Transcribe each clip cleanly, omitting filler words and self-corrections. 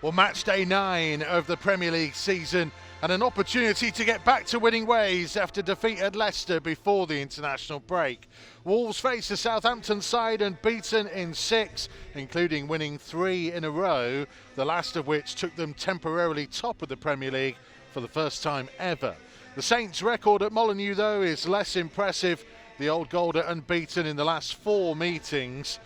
Well, match day 9 of the Premier League season, and an opportunity to get back to winning ways after defeat at Leicester before the international break. Wolves face the Southampton side and beaten in 6, including winning 3 in a row, the last of which took them temporarily top of the Premier League for the first time ever. The Saints' record at Molineux, though, is less impressive. The old gold are unbeaten in the last 4 meetings,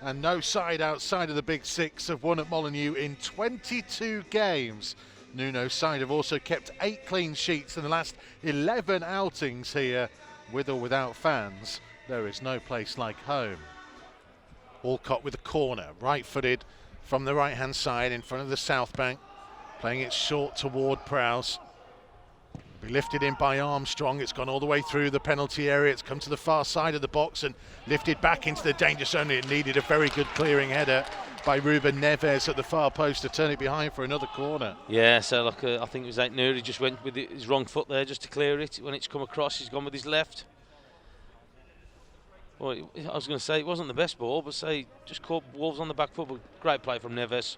and no side outside of the Big Six have won at Molineux in 22 games. Nuno's side have also kept 8 clean sheets in the last 11 outings here, with or without fans. There is no place like home. Walcott with a corner, right-footed from the right-hand side in front of the south bank, playing it short toward Prowse. Be lifted in by Armstrong. It's gone all the way through the penalty area. It's come to the far side of the box and lifted back into the danger zone. It needed a very good clearing header by Ruben Neves at the far post to turn it behind for another corner. Yeah, so look, I think it was Nouri. He just went with his wrong foot there just to clear it. When it's come across, he's gone with his left. Well, I was going to say it wasn't the best ball, but say just caught Wolves on the back foot. But great play from Neves.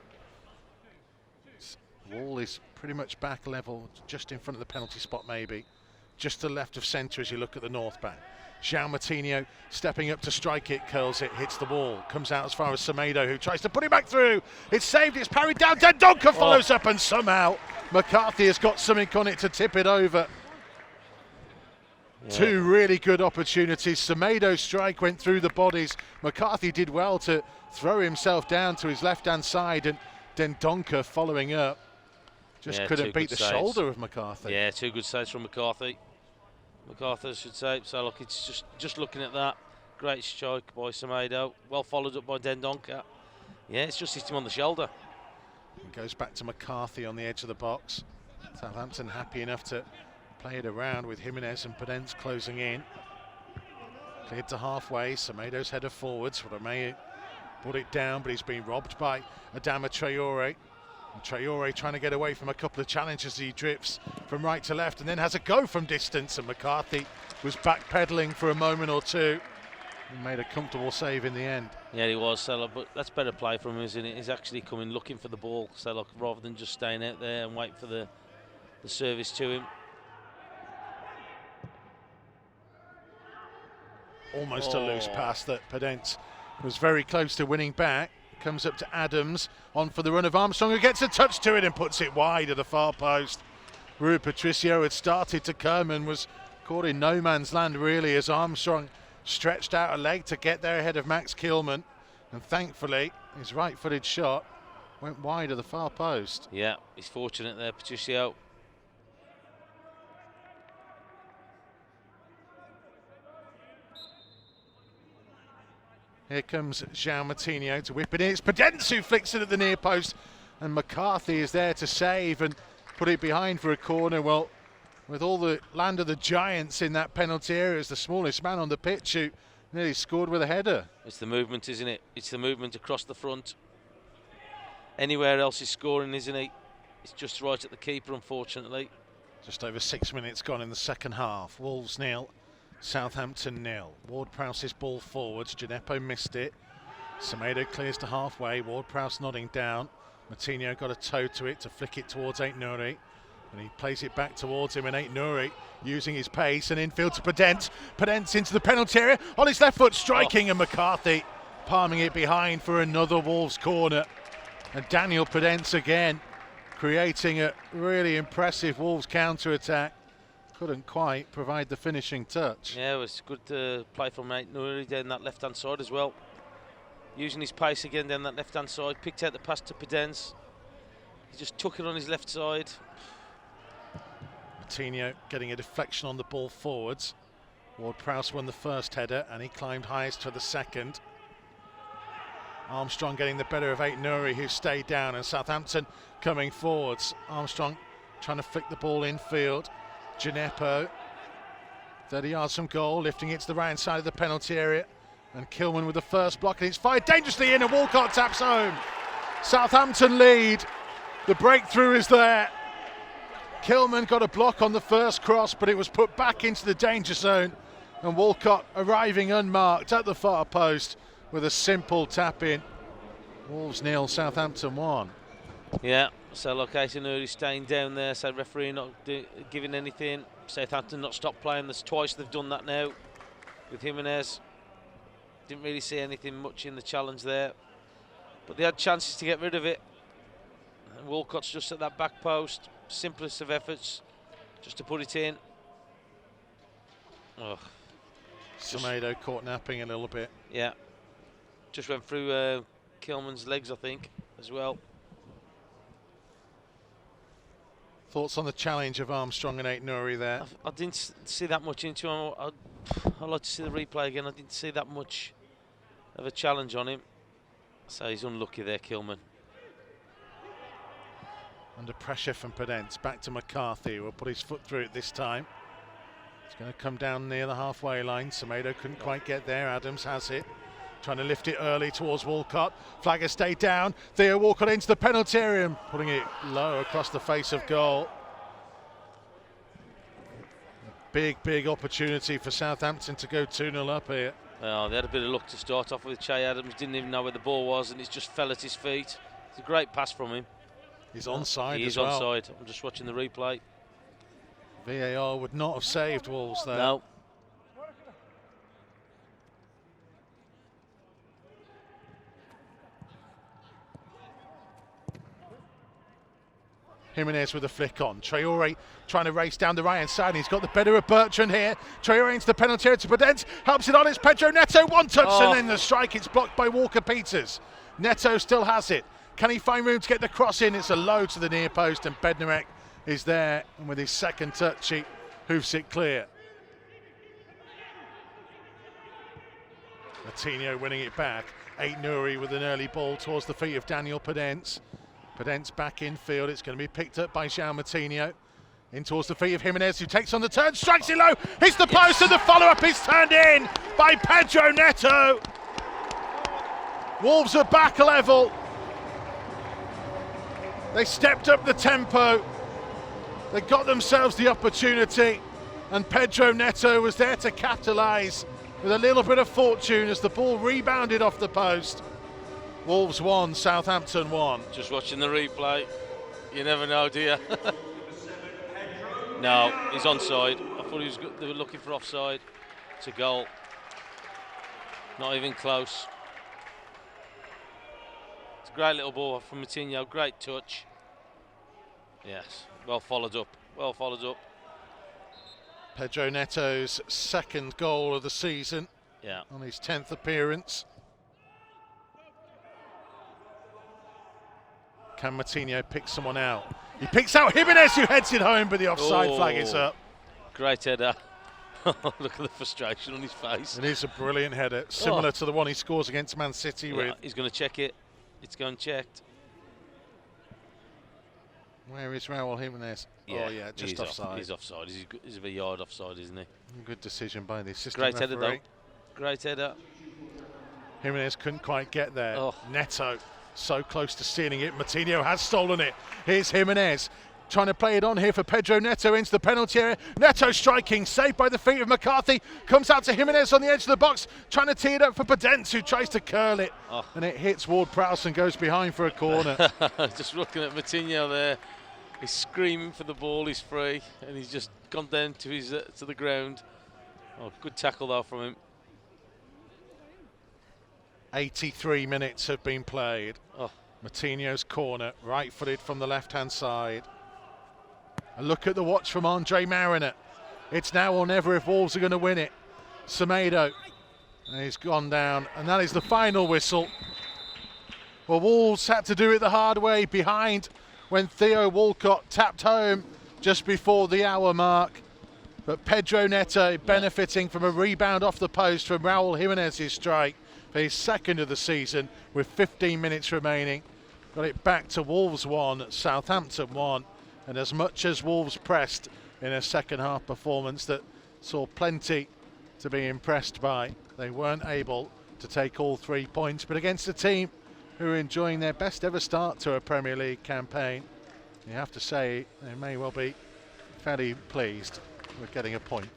Wall is pretty much back level, just in front of the penalty spot maybe. Just to the left of centre as you look at the north bank. João Moutinho stepping up to strike it, curls it, hits the wall, comes out as far as Semedo, who tries to put it back through. It's saved, it's parried down, Dendoncker follows up, and somehow McCarthy has got something on it to tip it over. Yeah. 2 really good opportunities. Semedo's strike went through the bodies. McCarthy did well to throw himself down to his left-hand side, and Dendoncker following up. Just couldn't beat the shoulder of McCarthy. Yeah, 2 good saves from McCarthy. McCarthy, I should say. So look, it's just looking at that. Great strike by Semedo. Well followed up by Dendoncker. Yeah, it's just hit him on the shoulder. It goes back to McCarthy on the edge of the box. Southampton happy enough to play it around with Jimenez and Pedence closing in. Cleared to halfway. Semedo's header forwards. Romeo put it down, but he's been robbed by Adama Traore. Traore trying to get away from a couple of challenges as he drifts from right to left and then has a go from distance, and McCarthy was backpedaling for a moment or two and made a comfortable save in the end. Yeah, he was, so, but that's better play from him, isn't it? He's actually coming looking for the ball, so look, rather than just staying out there and wait for the service to him. Almost a loose pass that Pedence was very close to winning back. Comes up to Adams, on for the run of Armstrong, who gets a touch to it and puts it wide of the far post. Rui Patricio had started to come and was caught in no man's land really as Armstrong stretched out a leg to get there ahead of Max Kilman, and thankfully his right-footed shot went wide of the far post. Yeah, he's fortunate there, Patricio. Here comes João Moutinho to whip it in. It's Pedence who flicks it at the near post, and McCarthy is there to save and put it behind for a corner. Well, with all the land of the giants in that penalty area, as the smallest man on the pitch who nearly scored with a header. It's the movement, isn't it? It's the movement across the front. Anywhere else is scoring, isn't he? It's just right at the keeper, unfortunately. Just over 6 minutes gone in the second half. Wolves 0. Southampton 0. Ward-Prowse's ball forwards. Gineppo missed it. Semedo clears to halfway. Ward-Prowse nodding down. Moutinho got a toe to it to flick it towards Nouri, and he plays it back towards him, and Nouri using his pace and infield to Pedence. Pedence into the penalty area on his left foot, striking, and McCarthy palming it behind for another Wolves corner. And Daniel Pedence again creating a really impressive Wolves counter-attack. Couldn't quite provide the finishing touch. Yeah, it was good play from Nouri down that left-hand side as well. Using his pace again down that left-hand side, picked out the pass to Pedence. He just took it on his left side. Moutinho getting a deflection on the ball forwards. Ward-Prowse won the first header and he climbed highest for the second. Armstrong getting the better of Nouri, who stayed down, and Southampton coming forwards. Armstrong trying to flick the ball infield. Gineppo, 30 yards from goal, lifting it to the right side of the penalty area, and Kilman with the first block, and it's fired dangerously in, and Walcott taps home. Southampton lead. The breakthrough is there. Kilman got a block on the first cross, but it was put back into the danger zone, and Walcott arriving unmarked at the far post with a simple tap in. Wolves 0, Southampton 1. Yeah, so locating Uri staying down there, so referee not giving anything. Southampton not stopped playing. There's twice they've done that now with Jimenez. Didn't really see anything much in the challenge there, but they had chances to get rid of it. And Walcott's just at that back post, simplest of efforts, just to put it in. Oh, Semedo caught napping a little bit. Yeah, just went through Kilman's legs, I think, as well. Thoughts on the challenge of Armstrong and Aït-Nouri there? I didn't see that much into him. I'd like to see the replay again. I didn't see that much of a challenge on him. So he's unlucky there, Kilman. Under pressure from Pedence, back to McCarthy, will put his foot through it this time. It's going to come down near the halfway line. Semedo couldn't quite get there. Adams has it. Trying to lift it early towards Walcott. Flagger stayed down. Theo Walcott into the penalty area, putting it low across the face of goal. Big opportunity for Southampton to go 2-0 up here. Well, they had a bit of luck to start off with. Che Adams didn't even know where the ball was, and it just fell at his feet. It's a great pass from him. He's onside He as is well. onside. I'm just watching the replay. VAR would not have saved Wolves there. No. Jimenez with a flick on. Traore trying to race down the right-hand side. He's got the better of Bertrand here. Traore into the penalty area to Pedence. Helps it on. It's Pedro Neto. One touch and then the strike. It's blocked by Walker-Peters. Neto still has it. Can he find room to get the cross in? It's a low to the near post and Bednarek is there. And with his second touch, he hoofs it clear. Martino winning it back. Aït-Nouri with an early ball towards the feet of Daniel Pedence. Pedence back in field. It's going to be picked up by João Martino. In towards the feet of Jimenez, who takes on the turn, strikes it low, hits the post, and the follow-up is turned in by Pedro Neto. Wolves are back a level. They stepped up the tempo. They got themselves the opportunity, and Pedro Neto was there to capitalise with a little bit of fortune as the ball rebounded off the post. Wolves 1, Southampton 1. Just watching the replay. You never know, do you? No, he's onside. I thought they were looking for offside. It's a goal. Not even close. It's a great little ball from Moutinho. Great touch. Yes, well followed up. Well followed up. Pedro Neto's second goal of the season. Yeah. On his 10th appearance. Can Moutinho pick someone out? He picks out Jimenez, who heads it home, but the offside flag is up. Great header. Look at the frustration on his face. It is a brilliant header, similar to the one he scores against Man City with. He's going to check it. It's going checked. Where is Raúl Jimenez? Yeah, oh yeah, just offside. He's offside. He's a yard offside, isn't he? Good decision by the assistant Great referee. header though. Great header. Jimenez couldn't quite get there. Neto so close to stealing it. Moutinho has stolen it. Here's Jimenez trying to play it on here for Pedro Neto into the penalty area. Neto striking, saved by the feet of McCarthy. Comes out to Jimenez on the edge of the box, trying to tee it up for Pedence, who tries to curl it. And it hits Ward-Prowse and goes behind for a corner. Just looking at Moutinho there. He's screaming for the ball. He's free, and he's just gone down to his to the ground. Oh, good tackle though from him. 83 minutes have been played. Moutinho's corner, right-footed from the left-hand side. A look at the watch from Andre Mariner. It's now or never if Wolves are going to win it. Semedo, and he's gone down, and that is the final whistle. Well, Wolves had to do it the hard way, behind when Theo Walcott tapped home just before the hour mark. But Pedro Neto benefiting from a rebound off the post from Raúl Jimenez's strike for his second of the season with 15 minutes remaining. Got it back to Wolves 1, Southampton 1. And as much as Wolves pressed in a second half performance that saw plenty to be impressed by, they weren't able to take all 3 points. But against a team who are enjoying their best ever start to a Premier League campaign, you have to say they may well be fairly pleased with getting a point.